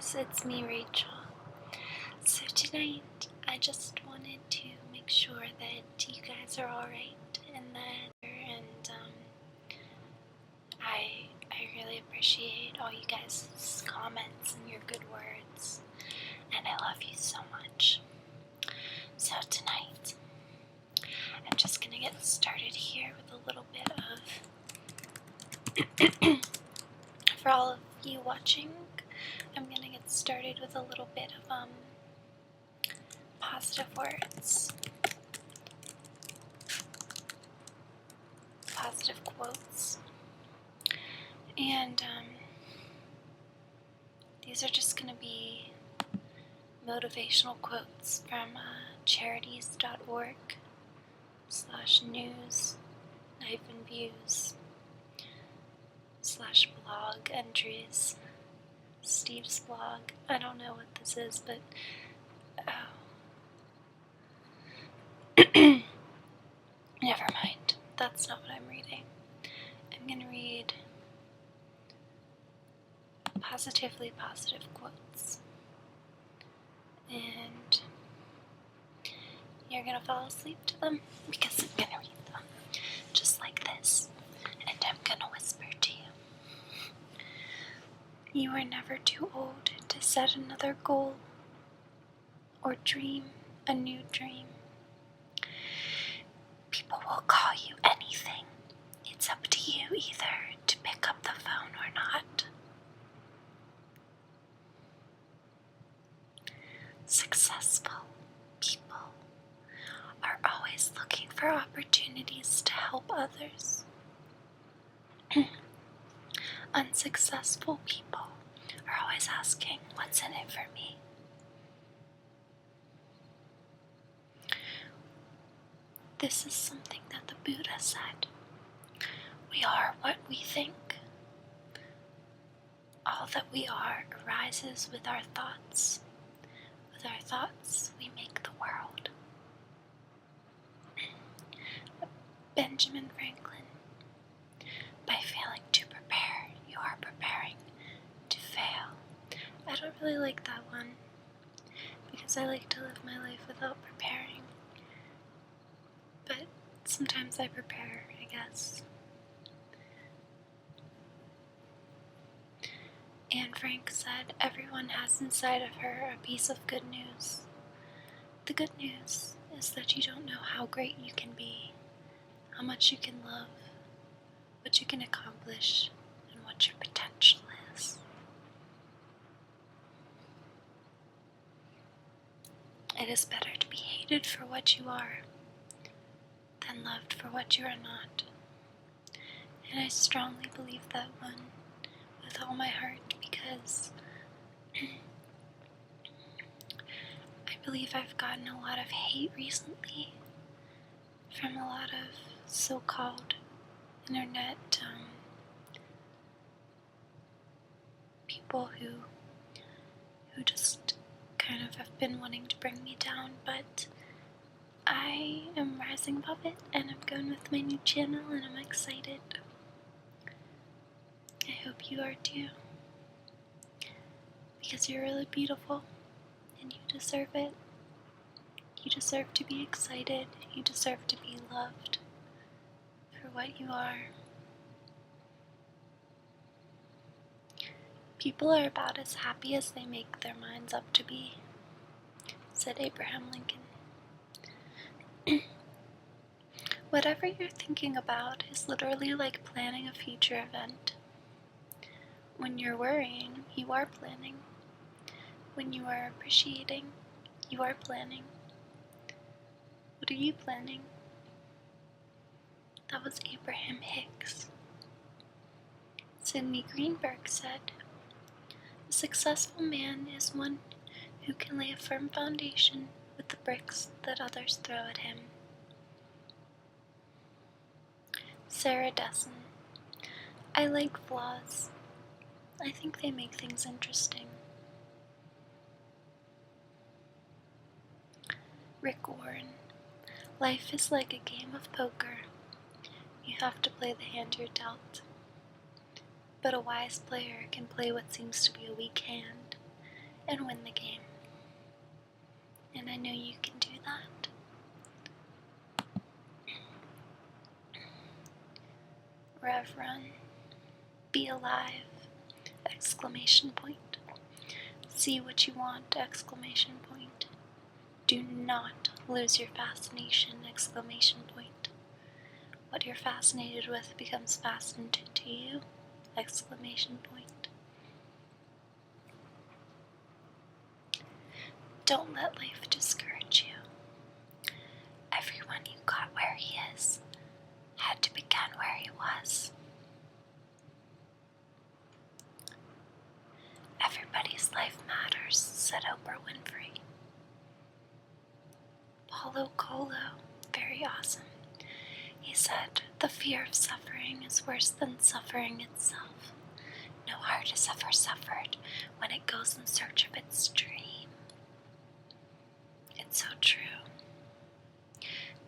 guys, it's me, Rachel. So tonight, I just wanted to make sure that you guys are alright I really appreciate all you guys' comments and your good words, and I love you so much. So tonight, I'm just gonna get started here with a little bit of for all of you watching, I'm gonna get started with a little bit of positive words, positive quotes, and these are just gonna be motivational quotes from charities.org/news-views/blog entries. Steve's blog. I don't know what this is, but never mind. That's not what I'm reading. I'm gonna read positively positive quotes, and you're gonna fall asleep to them because I'm gonna read them just like this, and I'm gonna whisper to you. You are never too old to set another goal or dream a new dream. People will call you anything. It's up to you either to pick up the phone or not. Successful people are always looking for opportunities to help others. Unsuccessful people are always asking, what's in it for me? This is something that the Buddha said. We are what we think. All that we are arises with our thoughts. With our thoughts, we make the world. Benjamin Franklin. By failing to prepare, you are preparing to fail. I don't really like that one, because I like to live my life without preparing. But sometimes I prepare, I guess. Anne Frank said, everyone has inside of her a piece of good news. The good news is that you don't know how great you can be, how much you can love, what you can accomplish, and what your potential is. It is better to be hated for what you are than loved for what you are not. And I strongly believe that one with all my heart, because I believe I've gotten a lot of hate recently from a lot of so-called internet people who just kind of have been wanting to bring me down, but I am rising above it, and I'm going with my new channel, and I'm excited. I hope you are too, because you're really beautiful, and you deserve it. You deserve to be excited. You deserve to be loved for what you are. People are about as happy as they make their minds up to be, said Abraham Lincoln. Whatever you're thinking about is literally like planning a future event. When you're worrying, you are planning. When you are appreciating, you are planning. What are you planning? That was Abraham Hicks. Sidney Greenberg said, a successful man is one who can lay a firm foundation with the bricks that others throw at him. Sarah Dessen. I like flaws. I think they make things interesting. Rick Warren. Life is like a game of poker. You have to play the hand you're dealt. But a wise player can play what seems to be a weak hand and win the game. And I know you can do that. Rev run. Be alive! Exclamation point. See what you want! Exclamation point. Do not lose your fascination! Exclamation point. What you're fascinated with becomes fastened to you! Exclamation point. Don't let life discourage you. Everyone you got where he is had to begin where he was. Everybody's life matters, said Oprah Winfrey. Paulo Coelho, very awesome. He said, the fear of suffering is worse than suffering itself. No heart has ever suffered when it goes in search of its dream. It's so true.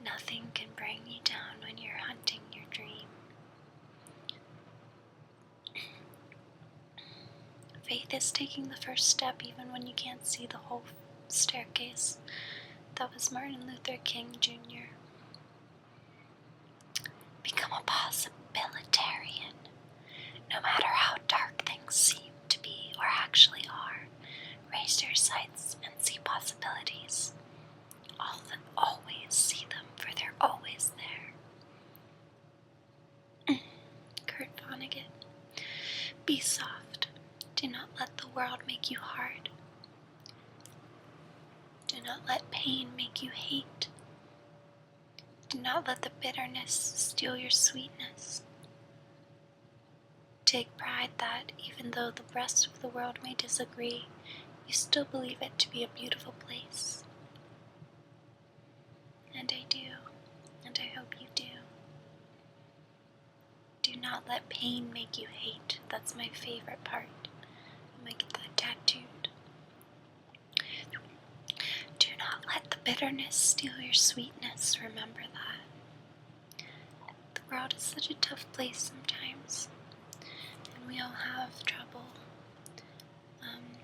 Nothing can bring you down when you're hunting your dream. Faith is taking the first step even when you can't see the whole staircase. That was Martin Luther King Jr. Become a possibilitarian. No matter how dark things seem to be or actually are, raise your sights and see possibilities. Always see them, for they're always there. Kurt Vonnegut. Be soft. Do not let the world make you hard. Do not let pain make you hate. Do not let the bitterness steal your sweetness. Take pride that, even though the rest of the world may disagree, you still believe it to be a beautiful place. And I do, and I hope you do. Do not let pain make you hate. That's my favorite part. I might get that tattooed. Do not let the bitterness steal your sweetness. Remember that. The world is such a tough place sometimes, and we all have trouble. And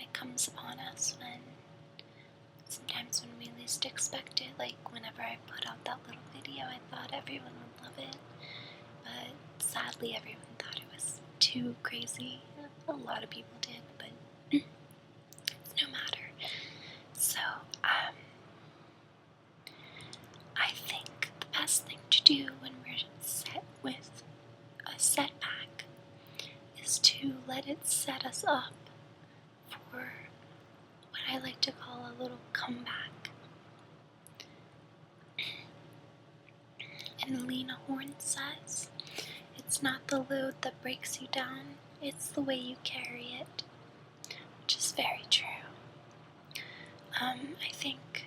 it comes upon us sometimes when we least expect it. Like whenever I put out that little video, I thought everyone would love it, but sadly everyone thought it was too crazy. A lot of people did, but it's no matter. So, I think the best thing to do when we're set with a setback is to let it set us up for what I like to call a little comeback. And Lena Horne says, it's not the load that breaks you down, it's the way you carry it, which is very true. I think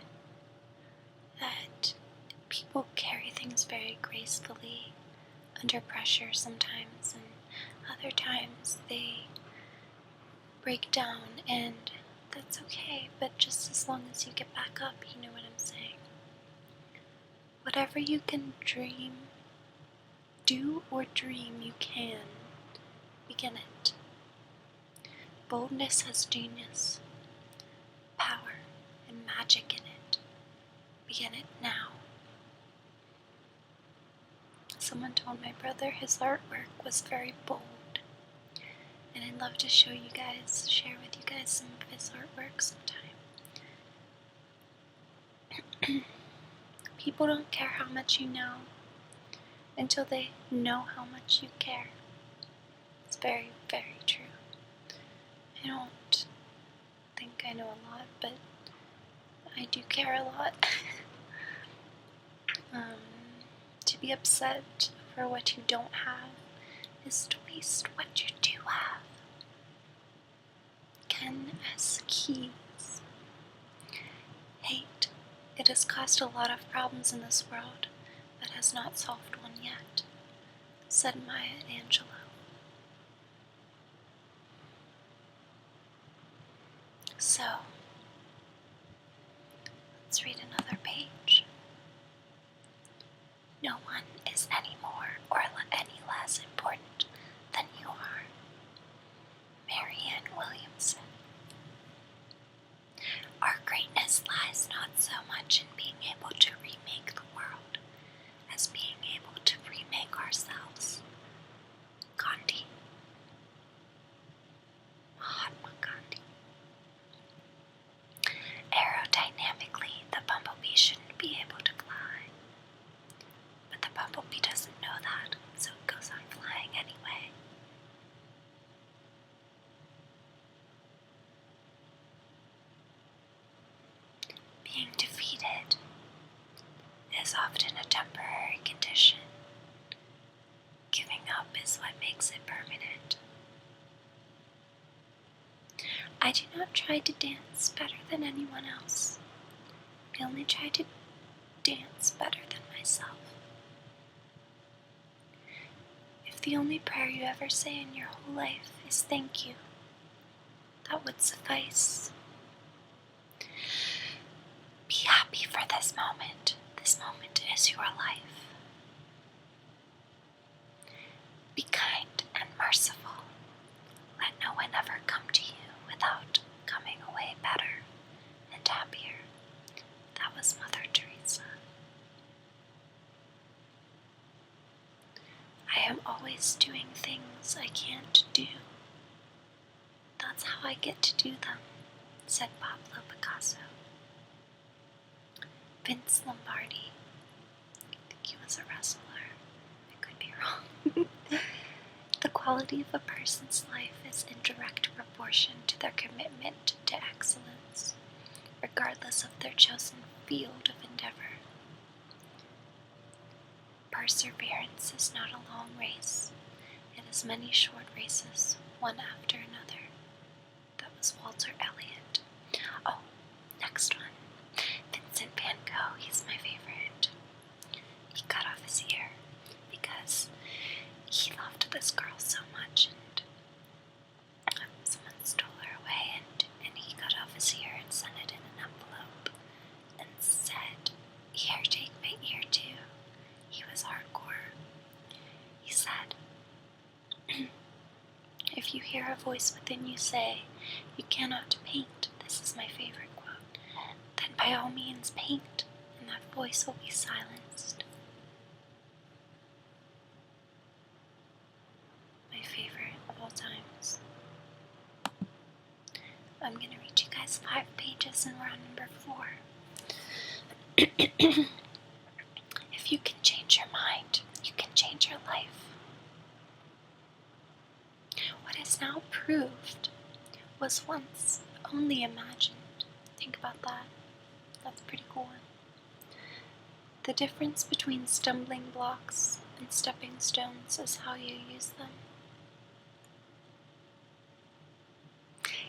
that people carry things very gracefully under pressure sometimes, and other times they break down, and that's okay, but just as long as you get back up, you know what I'm saying. Whatever you can dream, do or dream you can, begin it. Boldness has genius, power, and magic in it. Begin it now. Someone told my brother his artwork was very bold, and I'd love to share with you guys some of his artwork sometime. People don't care how much you know until they know how much you care. It's very, very true. I don't think I know a lot, but I do care a lot. To be upset for what you don't have is to waste what you do have. Ken S. Keys. Hate. It has caused a lot of problems in this world, but has not solved one yet, said Maya Angelou. So, let's read another page. No one is any more or any less important than you are. Marianne Williamson. is often a temporary condition. Giving up is what makes it permanent. I do not try to dance better than anyone else. I only try to dance better than myself. If the only prayer you ever say in your whole life is thank you, that would suffice. Be happy for this moment. This moment is your life. Be kind and merciful. Let no one ever come to you without coming away better and happier. That was Mother Teresa. I am always doing things I can't do. That's how I get to do them, said Pablo Picasso. Vince Lombardi, I think he was a wrestler, I could be wrong. The quality of a person's life is in direct proportion to their commitment to excellence, regardless of their chosen field of endeavor. Perseverance is not a long race. It is many short races, one after another. That was Walter Elliot. Oh, next one. Vincent van Gogh, he's my favorite. He cut off his ear because he loved this girl so much, and someone stole her away, and he cut off his ear and sent it in an envelope and said, "Here, take my ear too." He was hardcore. He said, "If you hear a voice within you say, 'You cannot paint,' this is my favorite quote, then by all means paint, and that voice will be silenced." My favorite of all times. I'm going to read you guys 5 pages and we're on number 4. If you can change your mind, you can change your life. What is now proved was once only imagined. Think about that. That's a pretty cool one. The difference between stumbling blocks and stepping stones is how you use them.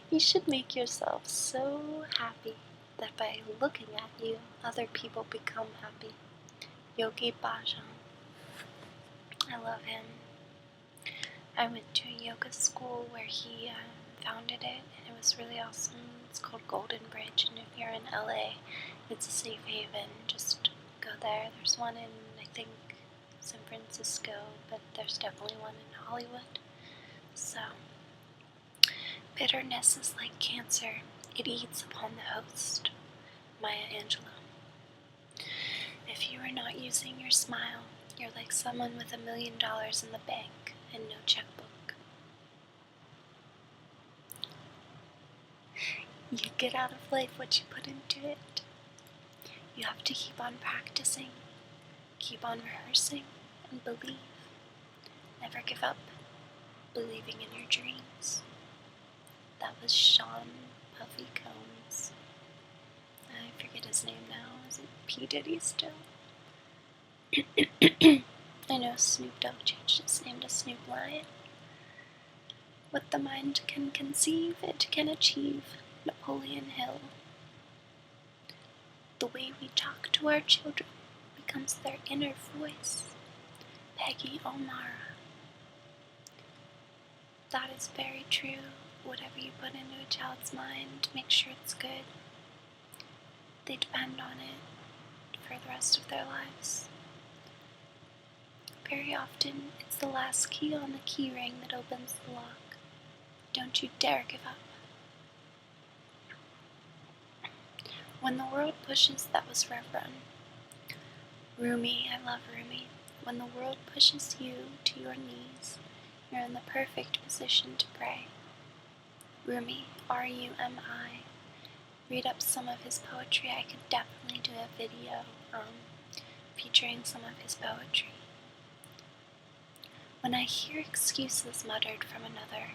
You should make yourself so happy that by looking at you, other people become happy. Yogi Bhajan. I love him. I went to a yoga school where he founded it, and it was really awesome. It's called Golden Bridge, and if you're in LA, it's a safe haven. Just go there. There's one in, I think, San Francisco, but there's definitely one in Hollywood. So, bitterness is like cancer. It eats upon the host. Maya Angelou. If you are not using your smile, you're like someone with $1 million in the bank and no checkbook. You get out of life what you put into it. You have to keep on practicing, keep on rehearsing, and believe. Never give up believing in your dreams. That was Sean Puffy Combs. I forget his name now. Is it P. Diddy still? I know Snoop Dogg changed his name to Snoop Lion. What the mind can conceive, it can achieve. Napoleon Hill. The way we talk to our children becomes their inner voice. Peggy O'Mara. That is very true. Whatever you put into a child's mind, make sure it's good. They depend on it for the rest of their lives. Very often, it's the last key on the key ring that opens the lock. Don't you dare give up. When the world pushes, that was Reverend Rumi. I love Rumi. When the world pushes you to your knees, you're in the perfect position to pray. Rumi, R-U-M-I. Read up some of his poetry. I could definitely do a video featuring some of his poetry. When I hear excuses muttered from another,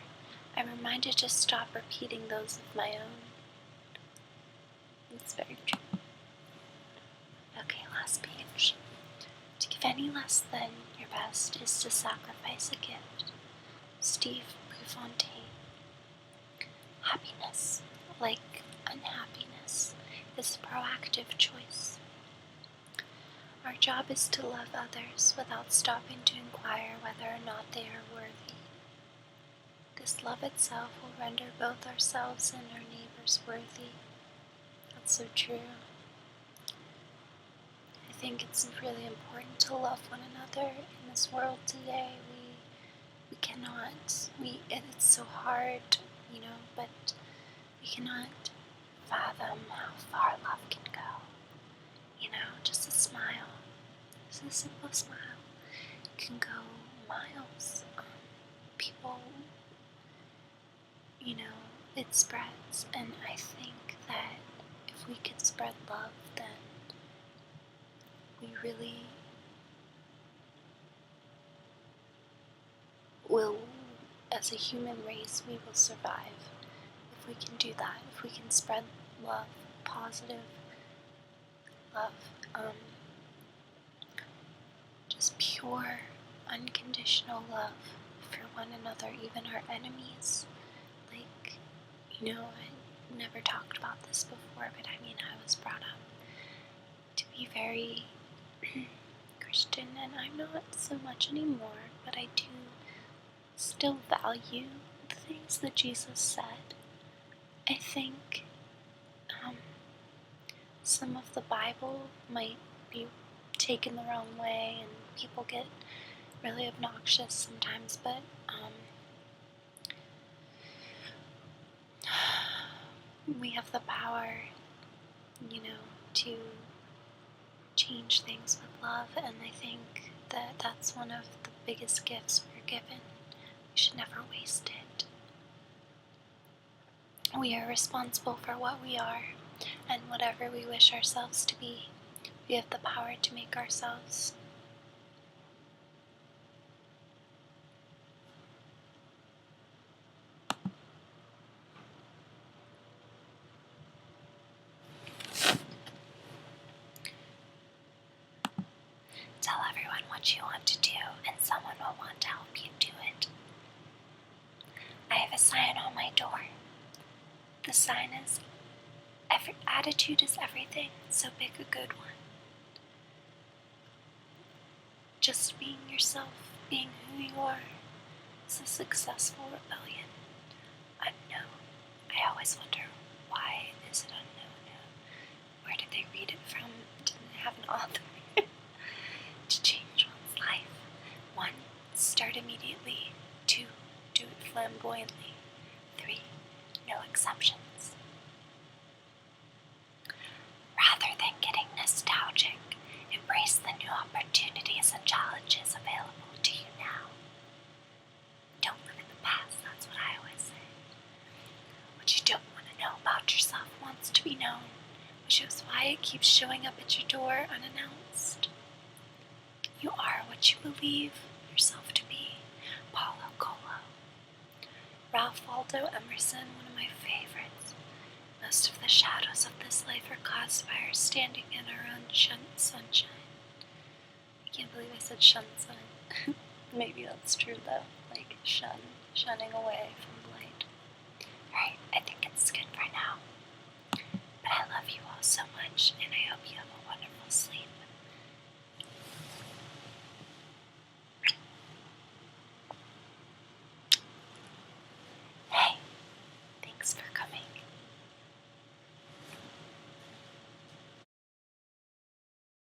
I'm reminded to stop repeating those of my own. It's very true. Okay, last page. any less than your best is to sacrifice a gift. Steve Prefontaine. Happiness, like unhappiness, is a proactive choice. Our job is to love others without stopping to inquire whether or not they are worthy. This love itself will render both ourselves and our neighbors worthy. That's so true. I think it's really important to love one another in this world today. We cannot, it's so hard, but we cannot fathom how far love can go. Just a smile, just a simple smile can go miles. People, it spreads, and I think that if we could spread love, then we really will, as a human race, we will survive. If we can do that, if we can spread love, positive love, just pure, unconditional love for one another, even our enemies. I never talked about this before, but I was brought up to be very Christian, and I'm not so much anymore, but I do still value the things that Jesus said. I think some of the Bible might be taken the wrong way, and people get really obnoxious sometimes, but we have the power, to change things with love, and I think that that's one of the biggest gifts we're given. We should never waste it. We are responsible for what we are, and whatever we wish ourselves to be, we have the power to make ourselves. Tell everyone what you want to do, and someone will want to help you do it. I have a sign on my door. The sign is, attitude is everything, so pick a good one. Just being yourself, being who you are, is a successful rebellion. Unknown. I always wonder, why is it unknown? Where did they read it from? Didn't they have an author? To change one's life. 1. Start immediately. 2. Do it flamboyantly. 3. No exceptions. Rather than getting nostalgic, embrace the new opportunities and challenges available to you now. Don't live in the past, that's what I always say. What you don't want to know about yourself wants to be known, which is why it keeps showing up at your door unannounced. You are what you believe yourself to be. Paulo Coelho. Ralph Waldo Emerson, one of my favorites. Most of the shadows of this life are caused by our standing in our own sunshine. I can't believe I said sunshine. Maybe that's true though, like shunning away from light. Alright, I think it's good for now. But I love you all so much, and I